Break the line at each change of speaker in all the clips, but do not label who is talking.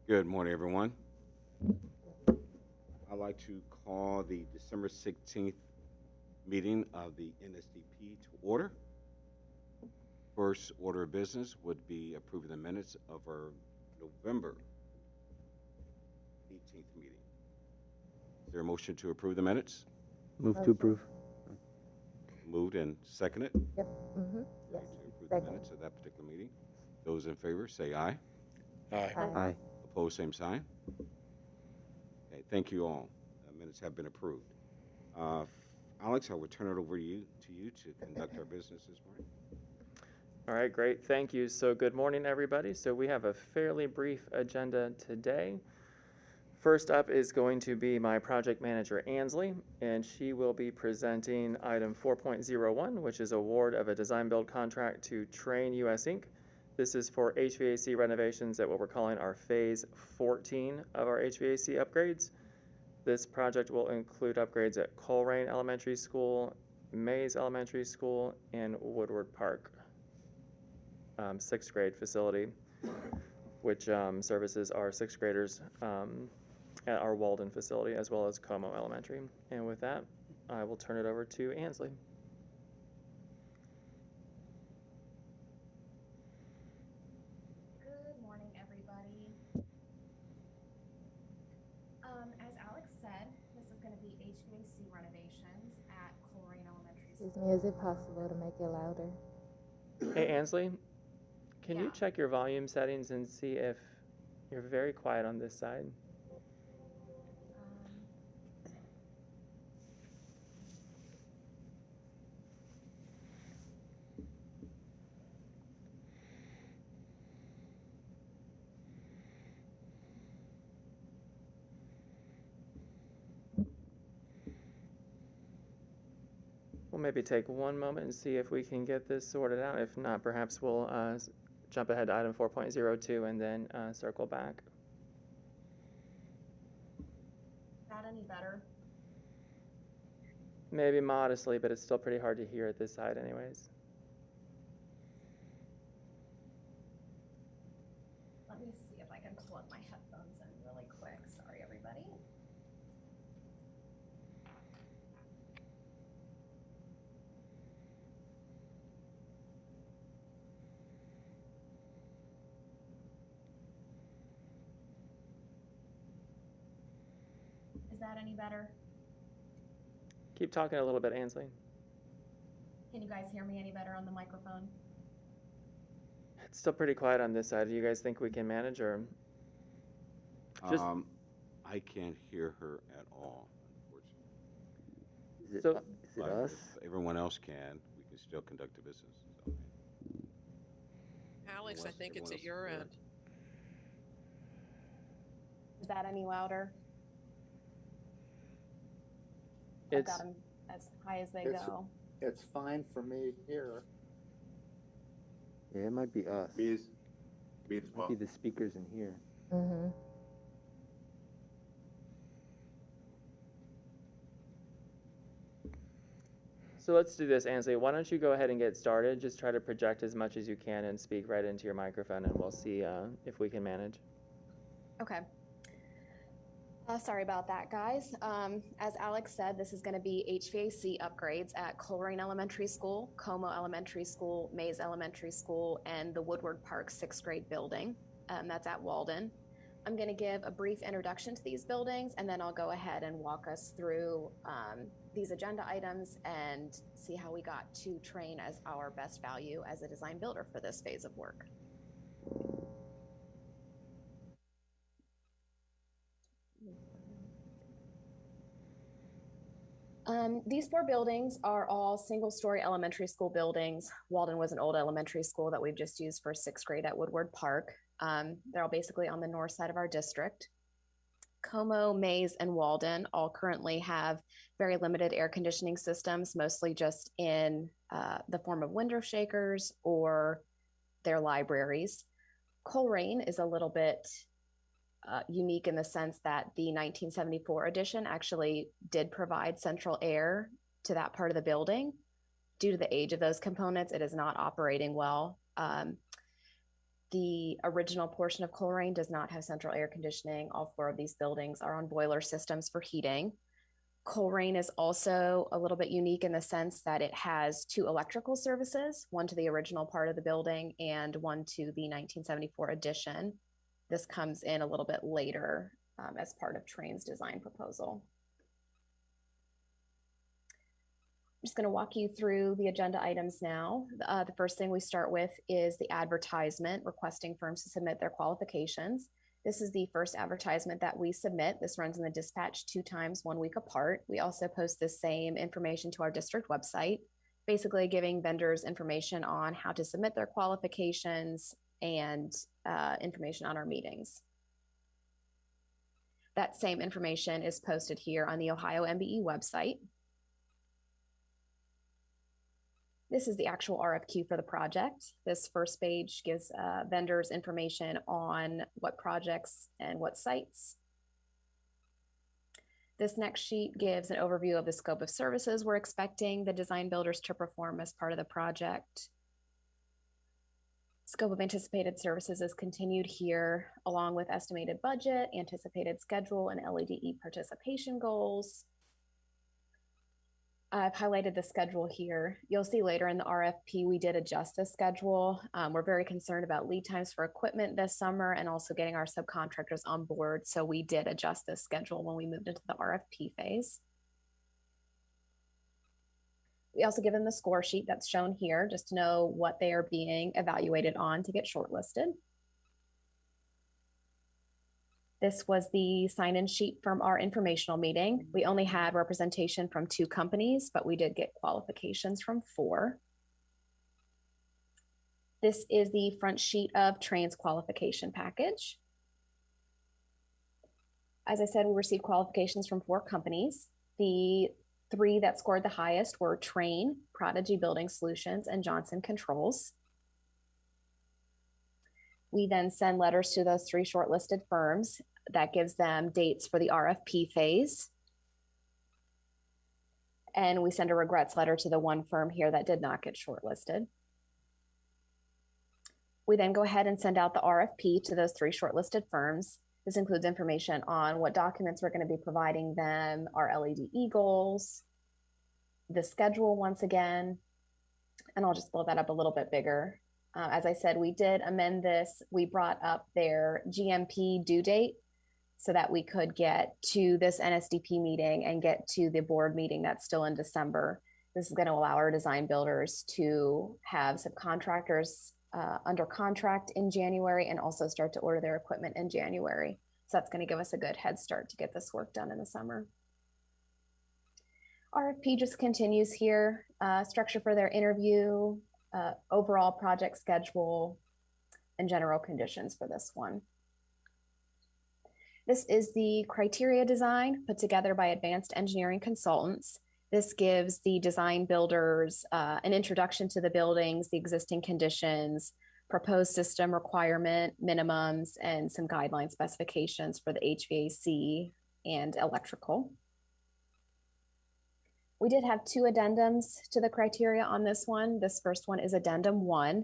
Good morning, everyone. I'd like to call the December 16th meeting of the NSDP to order. First order of business would be approving the minutes of our November 18th meeting. Is there a motion to approve the minutes?
Move to approve.
Moved and seconded.
Yep. Mm-hmm. Yes.
To approve the
Second.
minutes of that particular meeting. Those in favor say aye.
Aye.
Aye.
Opposed, same sign. Okay, thank you all. Minutes have been approved. Alex, I will turn it over to you to conduct our business this morning.
All right, great. Thank you. So good morning, everybody. So we have a fairly brief agenda today. First up is going to be my project manager, Ansley, and she will be presenting item 4.01, which is award of a design build contract to Train US Inc. This is for HVAC renovations at what we're calling our phase 14 of our HVAC upgrades. This project will include upgrades at Coleraine Elementary School, Mays Elementary School, and Woodward Park, sixth grade facility, which services our sixth graders at our Walden facility, as well as Como Elementary. And with that, I will turn it over to Ansley.
Good morning, everybody. As Alex said, this is going to be HVAC renovations at Coleraine Elementary School.
Excuse me, is it possible to make it louder?
Hey, Ansley, can you
Yeah.
check your volume settings and see if you're very quiet on this side? We'll maybe take one moment and see if we can get this sorted out. If not, perhaps we'll jump ahead to item 4.02 and then circle back.
Is that any better?
Maybe modestly, but it's still pretty hard to hear at this side anyways.
Let me see if I can plug my headphones in really quick. Sorry, everybody. Is that any better?
Keep talking a little bit, Ansley.
Can you guys hear me any better on the microphone?
It's still pretty quiet on this side. Do you guys think we can manage, or just
I can't hear her at all, unfortunately.
Is it,
So-
is it
But
us?
if everyone else can, we can still conduct the business. So,
Alex, I
Unless
think it's
everyone
at
else
your
is
end.
Is that any louder? I've
it's
got them as high as they
It's-
go.
It's fine for me here.
Yeah, it might be us.
Me as
Might
well.
be the speakers in here.
Mm-hmm.
so let's do this, Ansley. Why don't you go ahead and get started? Just try to project as much as you can and speak right into your microphone, and we'll see if we can manage.
Okay. Sorry about that, guys. As Alex said, this is going to be HVAC upgrades at Coleraine Elementary School, Como Elementary School, Mays Elementary School, and the Woodward Park sixth grade building. That's at Walden. I'm going to give a brief introduction to these buildings, and then I'll go ahead and walk us through these agenda items and see how we got to Train as our best value as a design builder for this phase of work. These four buildings are all single-story elementary school buildings. Walden was an old elementary school that we've just used for sixth grade at Woodward Park. They're all basically on the north side of our district. Como, Mays, and Walden all currently have very limited air conditioning systems, mostly just in the form of window shakers or their libraries. Coleraine is a little bit unique in the sense that the 1974 edition actually did provide central air to that part of the building. Due to the age of those components, it is not operating well. The original portion of Coleraine does not have central air conditioning. All 4 of these buildings are on boiler systems for heating. Coleraine is also a little bit unique in the sense that it has 2 electrical services, one to the original part of the building and one to the 1974 addition. This comes in a little bit later as part of Train's design proposal. I'm just going to walk you through the agenda items now. The first thing we start with is the advertisement requesting firms to submit their qualifications. This is the first advertisement that we submit. This runs in the dispatch 2 times 1 week apart. We also post the same information to our district website, basically giving vendors information on how to submit their qualifications and information on our meetings. That same information is posted here on the Ohio MBE website. This is the actual RFQ for the project. This first page gives vendors information on what projects and what sites. This next sheet gives an overview of the scope of services we're expecting the design builders to perform as part of the project. Scope of anticipated services is continued here, along with estimated budget, anticipated schedule, and LEDE participation goals. I've highlighted the schedule here. You'll see later in the RFP, we did adjust the schedule. We're very concerned about lead times for equipment this summer and also getting our subcontractors on board. So we did adjust the schedule when we moved into the RFP phase. We also give them the score sheet that's shown here just to know what they are being evaluated on to get shortlisted. This was the sign-in sheet from our informational meeting. We only had representation from 2 companies, but we did get qualifications from 4. This is the front sheet of Train's qualification package. As I said, we received qualifications from 4 companies. The 3 that scored the highest were Train, Prodigy Building Solutions, and Johnson Controls. We then send letters to those 3 shortlisted firms. That gives them dates for the RFP phase. And we send a regrets letter to the 1 firm here that did not get shortlisted. We then go ahead and send out the RFP to those 3 shortlisted firms. This includes information on what documents we're going to be providing them, our LEDE goals, the schedule once again, and I'll just blow that up a little bit bigger. As I said, we did amend this. We brought up their GMP due date so that we could get to this NSDP meeting and get to the board meeting that's still in December. This is going to allow our design builders to have subcontractors under contract in January and also start to order their equipment in January. So that's going to give us a good head start to get this work done in the summer. RFP just continues here, structure for their interview, overall project schedule, and general conditions for this one. This is the criteria design put together by Advanced Engineering Consultants. This gives the design builders an introduction to the buildings, the existing conditions, proposed system requirement minimums, and some guideline specifications for the HVAC and electrical. We did have 2 addendums to the criteria on this one. This first one is addendum 1.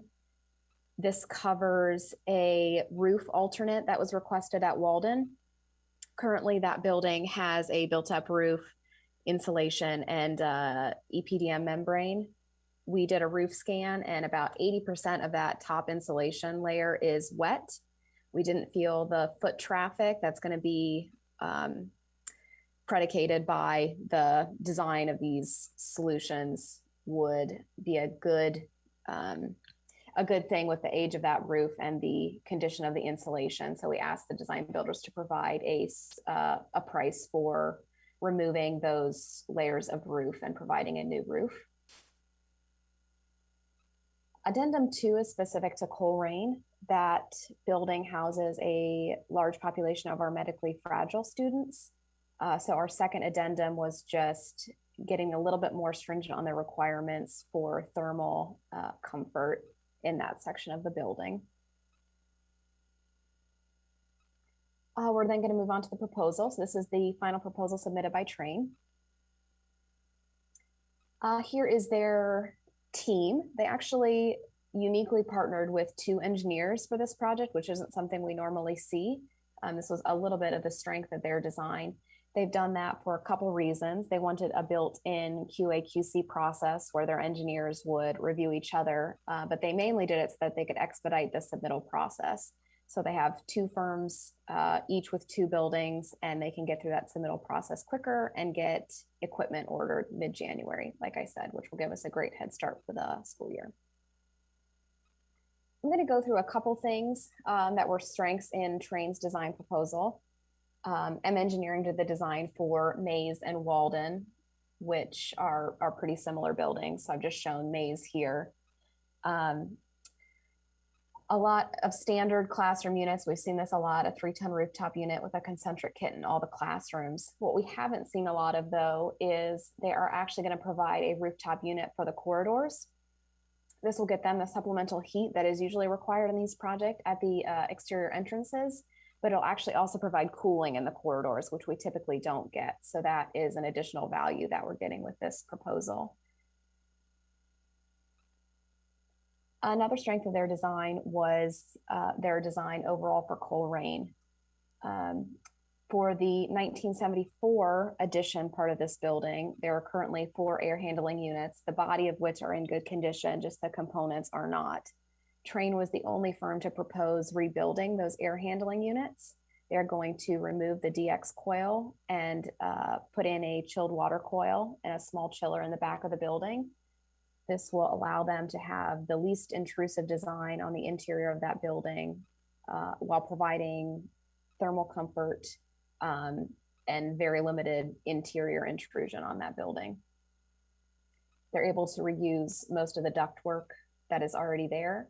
This covers a roof alternate that was requested at Walden. Currently, that building has a built-up roof, insulation, and EPDM membrane. We did a roof scan, and about 80% of that top insulation layer is wet. We didn't feel the foot traffic that's going to be predicated by the design of these solutions would be a good thing with the age of that roof and the condition of the insulation. So we asked the design builders to provide a price for removing those layers of roof and providing a new roof. Addendum 2 is specific to Coleraine. That building houses a large population of our medically fragile students. So our second addendum was just getting a little bit more stringent on their requirements for thermal comfort in that section of the building. We're then going to move on to the proposal. So this is the final proposal submitted by Train. Here is their team. They actually uniquely partnered with 2 engineers for this project, which isn't something we normally see. This was a little bit of the strength of their design. They've done that for a couple reasons. They wanted a built-in QA/QC process where their engineers would review each other, but they mainly did it so that they could expedite the submittal process. So they have 2 firms, each with 2 buildings, and they can get through that submittal process quicker and get equipment ordered mid-January, like I said, which will give us a great head start for the school year. I'm going to go through a couple things that were strengths in Train's design proposal. M Engineering did the design for Mays and Walden, which are pretty similar buildings. So I've just shown Mays here. A lot of standard classroom units. We've seen this a lot, a 3-ton rooftop unit with a concentric kit in all the classrooms. What we haven't seen a lot of though is they are actually going to provide a rooftop unit for the corridors. This will get them the supplemental heat that is usually required in these projects at the exterior entrances, but it'll actually also provide cooling in the corridors, which we typically don't get. So that is an additional value that we're getting with this proposal. Another strength of their design was their design overall for Coleraine. For the 1974 addition part of this building, there are currently 4 air handling units, the body of which are in good condition, just the components are not. Train was the only firm to propose rebuilding those air handling units. They're going to remove the DX coil and put in a chilled water coil and a small chiller in the back of the building. This will allow them to have the least intrusive design on the interior of that building while providing thermal comfort and very limited interior intrusion on that building. They're able to reuse most of the ductwork that is already there.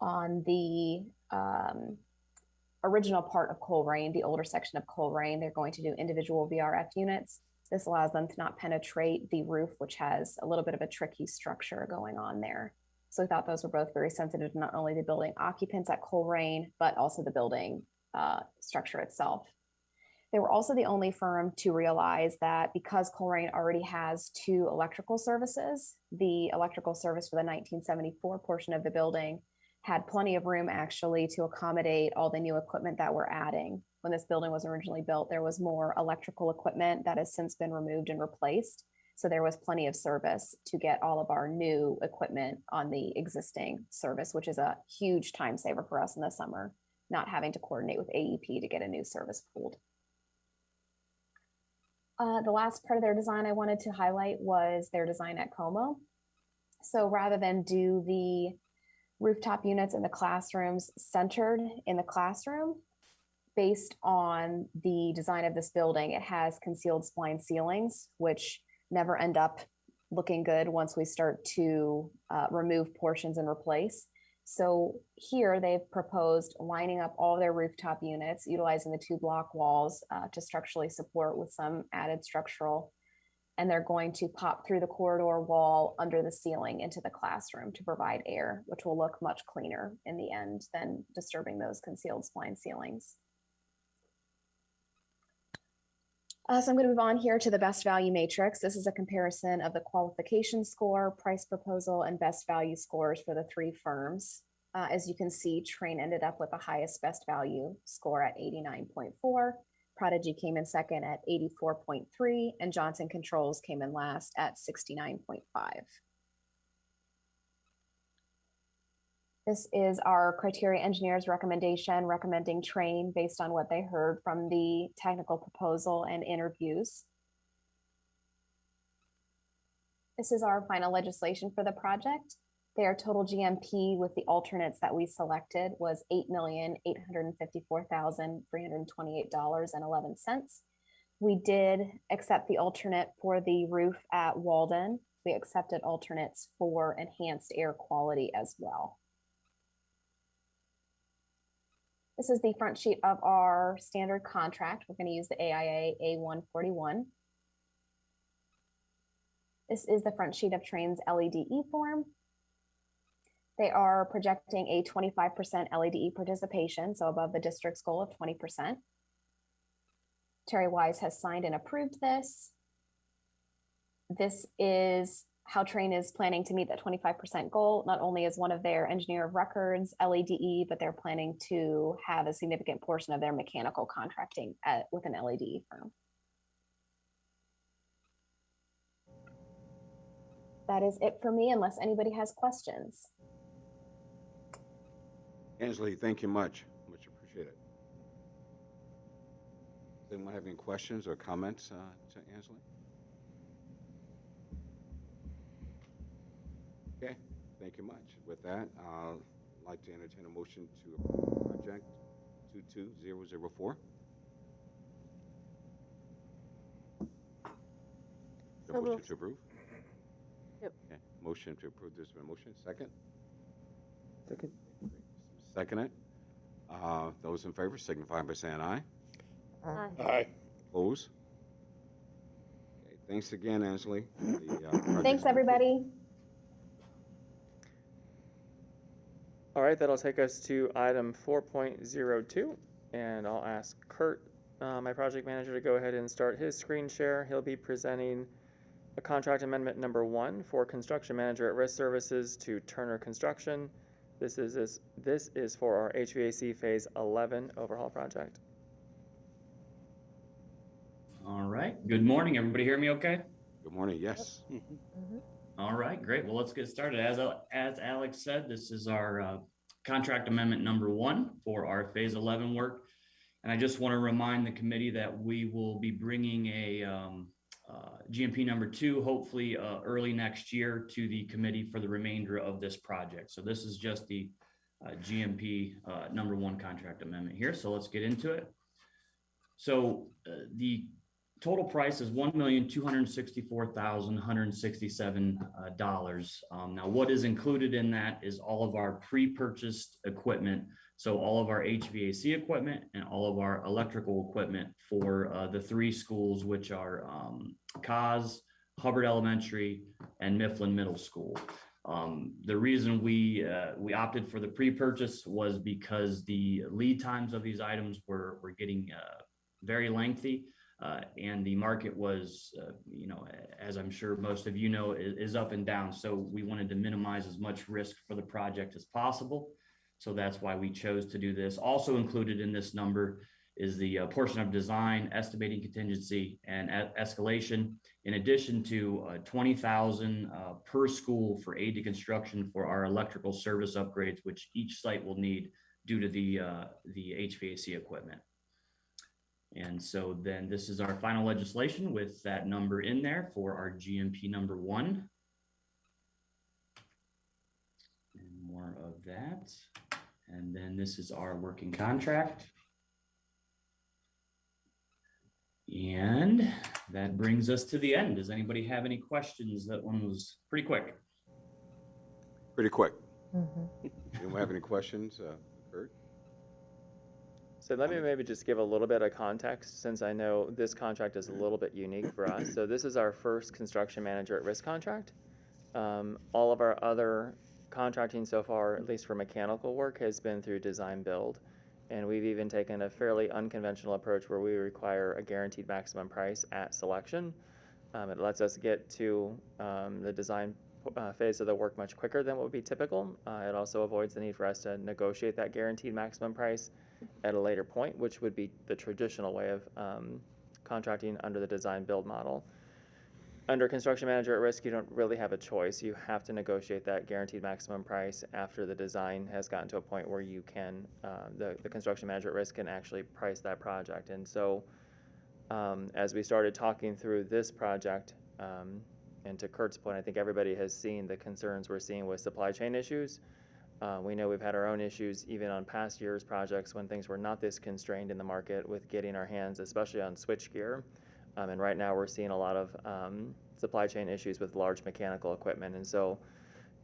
On the original part of Coleraine, the older section of Coleraine, they're going to do individual VRF units. This allows them to not penetrate the roof, which has a little bit of a tricky structure going on there. So we thought those were both very sensitive to not only the building occupants at Coleraine, but also the building structure itself. They were also the only firm to realize that because Coleraine already has 2 electrical services, the electrical service for the 1974 portion of the building had plenty of room actually to accommodate all the new equipment that we're adding. When this building was originally built, there was more electrical equipment that has since been removed and replaced. So there was plenty of service to get all of our new equipment on the existing service, which is a huge time saver for us in the summer, not having to coordinate with AEP to get a new service pulled. The last part of their design I wanted to highlight was their design at Como. So rather than do the rooftop units in the classrooms centered in the classroom, based on the design of this building, it has concealed spline ceilings, which never end up looking good once we start to remove portions and replace. So here they've proposed lining up all their rooftop units, utilizing the 2 block walls to structurally support with some added structural. And they're going to pop through the corridor wall under the ceiling into the classroom to provide air, which will look much cleaner in the end than disturbing those concealed spline ceilings. So I'm going to move on here to the best value matrix. This is a comparison of the qualification score, price proposal, and best value scores for the 3 firms. As you can see, Train ended up with the highest best value score at 89.4. Prodigy came in second at 84.3, and Johnson Controls came in last at 69.5. This is our criteria engineer's recommendation, recommending Train based on what they heard from the technical proposal and interviews. This is our final legislation for the project. Their total GMP with the alternates that we selected was $8,854,328.11. We did accept the alternate for the roof at Walden. We accepted alternates for enhanced air quality as well. This is the front sheet of our standard contract. We're going to use the AIA A141. This is the front sheet of Train's LEDE form. They are projecting a 25% LEDE participation, so above the district's goal of 20%. Terry Wise has signed and approved this. This is how Train is planning to meet that 25% goal. Not only is one of their engineer of records LADE, but they're planning to have a significant portion of their mechanical contracting with an LADE firm. That is it for me, unless anybody has questions.
Ansley, thank you much. Much appreciated. Does anyone have any questions or comments to Ansley? Okay, thank you much. With that, I'd like to entertain a motion to approve project 22004. The motion to approve?
Yep.
Okay, motion to approve. There's been a motion. Second?
Second.
Second it. Those in favor signify by saying aye.
Aye.
Opposed? Okay, thanks again, Ansley.
Thanks, everybody.
All right, that'll take us to item 4.02, and I'll ask Kurt, my project manager, to go ahead and start his screen share. He'll be presenting a contract amendment number 1 for construction manager at risk services to Turner Construction. This is for our HVAC phase 11 overhaul project.
All right. Good morning. Everybody hear me okay?
Good morning. Yes.
All right, great. Well, let's get started. As Alex said, this is our contract amendment number 1 for our phase 11 work. And I just want to remind the committee that we will be bringing a GMP number 2, hopefully early next year, to the committee for the remainder of this project. So this is just the GMP number 1 contract amendment here. So let's get into it. So the total price is $1,264,167. Now, what is included in that is all of our pre-purchased equipment. So all of our HVAC equipment and all of our electrical equipment for the 3 schools, which are Cos, Hubbard Elementary, and Mifflin Middle School. The reason we opted for the pre-purchase was because the lead times of these items were getting very lengthy. And the market was, as I'm sure most of you know, is up and down. So we wanted to minimize as much risk for the project as possible. So that's why we chose to do this. Also included in this number is the portion of design, estimating contingency, and escalation, in addition to $20,000 per school for aid to construction for our electrical service upgrades, which each site will need due to the HVAC equipment. And so then this is our final legislation with that number in there for our GMP number 1. And more of that. And then this is our working contract. And that brings us to the end. Does anybody have any questions? That one was pretty quick.
Pretty quick. Anyone have any questions, Kurt?
So let me maybe just give a little bit of context, since I know this contract is a little bit unique for us. So this is our first construction manager at risk contract. All of our other contracting so far, at least for mechanical work, has been through design build. And we've even taken a fairly unconventional approach where we require a guaranteed maximum price at selection. It lets us get to the design phase of the work much quicker than what would be typical. It also avoids the need for us to negotiate that guaranteed maximum price at a later point, which would be the traditional way of contracting under the design build model. Under construction manager at risk, you don't really have a choice. You have to negotiate that guaranteed maximum price after the design has gotten to a point where you can, the construction manager at risk can actually price that project. And so as we started talking through this project, and to Kurt's point, I think everybody has seen the concerns we're seeing with supply chain issues. We know we've had our own issues even on past years' projects when things were not this constrained in the market with getting our hands, especially on switchgear. And right now we're seeing a lot of supply chain issues with large mechanical equipment. And so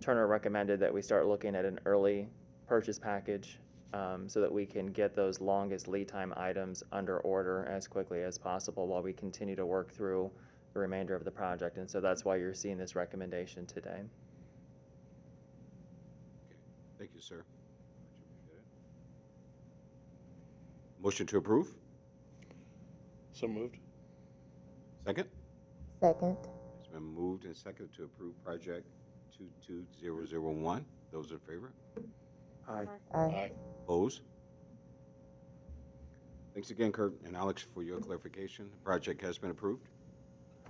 Turner recommended that we start looking at an early purchase package so that we can get those longest lead time items under order as quickly as possible while we continue to work through the remainder of the project. And so that's why you're seeing this recommendation today.
Thank you, sir. Much appreciated. Motion to approve?
So moved.
Second?
Second.
There's It's been moved and seconded to approve project 22001. Those in favor?
Aye.
Aye.
Opposed? Thanks again, Kurt and Alex, for your clarification. The project has been approved.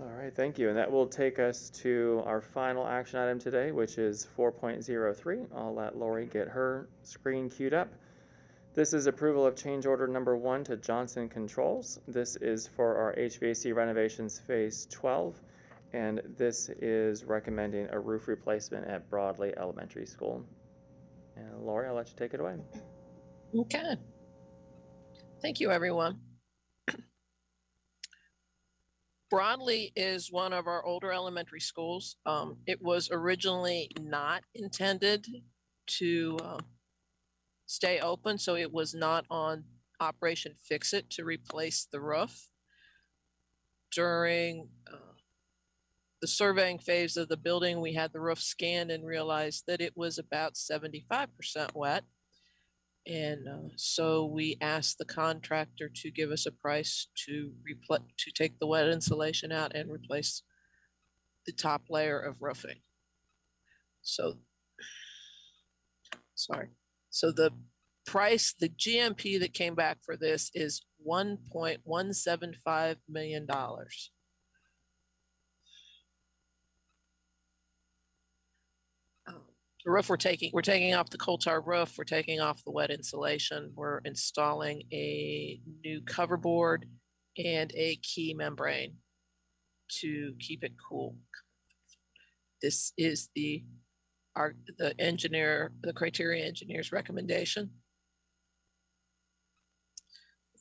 All right, thank you. And that will take us to our final action item today, which is 4.03. I'll let Lori get her screen queued up. This is approval of change order number 1 to Johnson Controls. This is for our HVAC renovations phase 12, and this is recommending a roof replacement at Broadley Elementary School. And Lori, I'll let you take it away.
Okay. Thank you, everyone. Broadley is one of our older elementary schools. It was originally not intended to stay open, so it was not on Operation Fix-It to replace the roof. During the surveying phase of the building, we had the roof scanned and realized that it was about 75% wet. And so we asked the contractor to give us a price to take the wet insulation out and replace the top layer of roofing. So, so the price, the GMP that came back for this is $1.175 million. The roof we're taking off the coal tar roof, we're taking off the wet insulation, we're installing a new cover board and a key membrane to keep it cool. This is the criteria engineer's recommendation.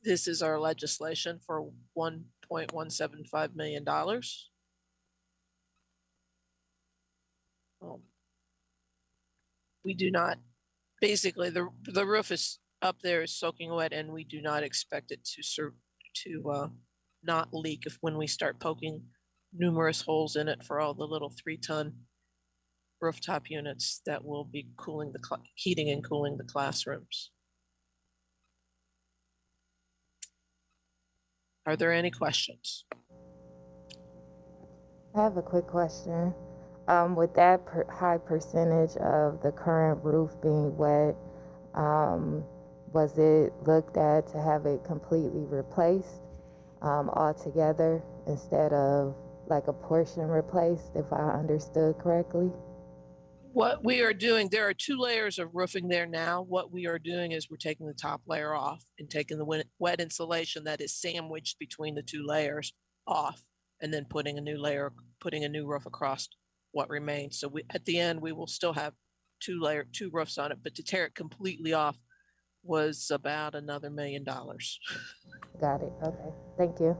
This is our legislation for $1.175 million. We do not, basically the roof is up there is soaking wet, and we do not expect it to not leak when we start poking numerous holes in it for all the little 3-ton rooftop units that will be cooling heating and cooling the classrooms. Are there any questions?
I have a quick question. With that high percentage of the current roof being wet, was it looked at to have it completely replaced altogether instead of like a portion replaced, if I understood correctly?
What we are doing, there are 2 layers of roofing there now. What we are doing is we're taking the top layer off and taking the wet insulation that is sandwiched between the 2 layers off, and then putting a new roof across what remains. So at the end, we will still have 2 roofs on it, but to tear it completely off was about another $1 million.
Got it. Okay. Thank you.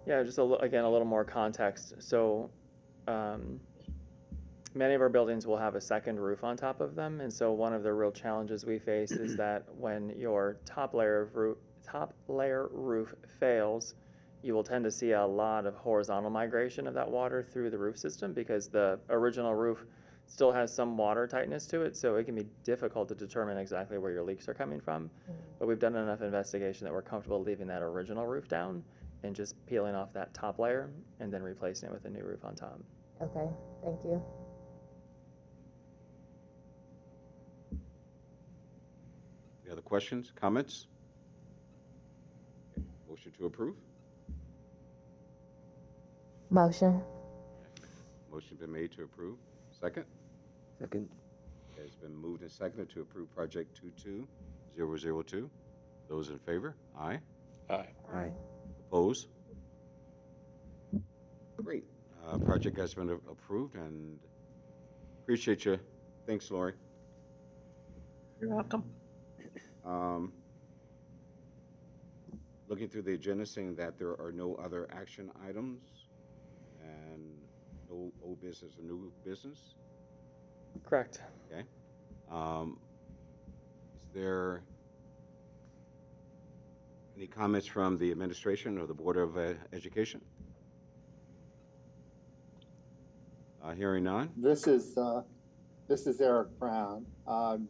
Yeah, just again, a little more context. So many of our buildings will have a second roof on top of them. And so one of the real challenges we face is that when your top layer roof fails, you will tend to see a lot of horizontal migration of that water through the roof system because the original roof still has some water tightness to it, so it can be difficult to determine exactly where your leaks are coming from. But we've done enough investigation that we're comfortable leaving that original roof down and just peeling off that top layer and then replacing it with a new roof on top.
Okay. Thank you.
Any other questions, comments? Okay. Motion to approve?
Motion.
Motion been made to approve. Second?
Second.
It's been moved and seconded to approve project 22002. Those in favor? Aye.
Aye.
Aye.
Opposed? Great. Project has been approved, and appreciate you. Thanks, Lori.
You're welcome.
Looking through the agenda, saying that there are no other action items and no old business or new business.
Correct.
Okay. Is there any comments from the administration or the Board of Education? Hearing none.
This is Eric Brown.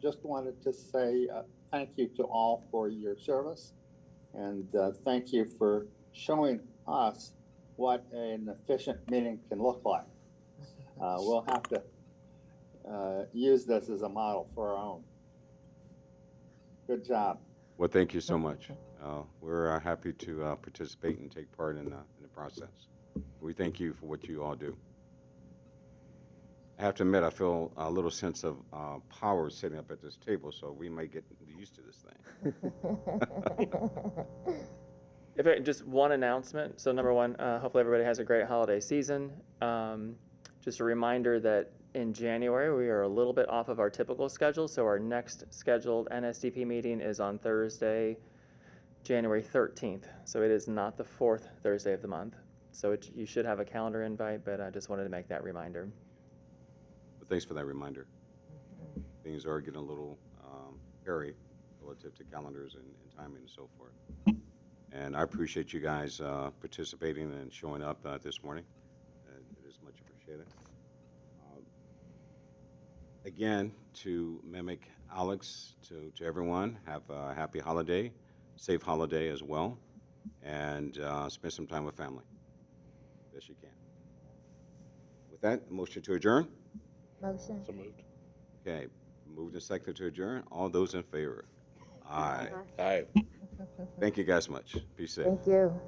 Just wanted to say thank you to all for your service, and thank you for showing us what an efficient meeting can look like. we'll have to use this as a model for our own. Good job.
Well, thank you so much. We're happy to participate and take part in the process. We thank you for what you all do. I have to admit, I feel a little sense of power sitting up at this table, so we might get used to this thing.
Just one announcement. So number one, hopefully everybody has a great holiday season. Just a reminder that in January, we are a little bit off of our typical schedule. So our next scheduled NSDP meeting is on Thursday, January 13th. So it is not the fourth Thursday of the month. So you should have a calendar invite, but I just wanted to make that reminder.
But thanks for that reminder. Things are getting a little hairy relative to calendars and timing and so forth. And I appreciate you guys participating and showing up this morning. It is much appreciated. Again, to mimic Alex, to everyone, have a happy holiday, safe holiday as well, and spend some time with family, best you can. With that, motion to adjourn?
Motion.
So moved.
Okay, moved and seconded to adjourn. All those in favor? Aye.
Aye.
Thank you guys much. Be safe.
Thank you.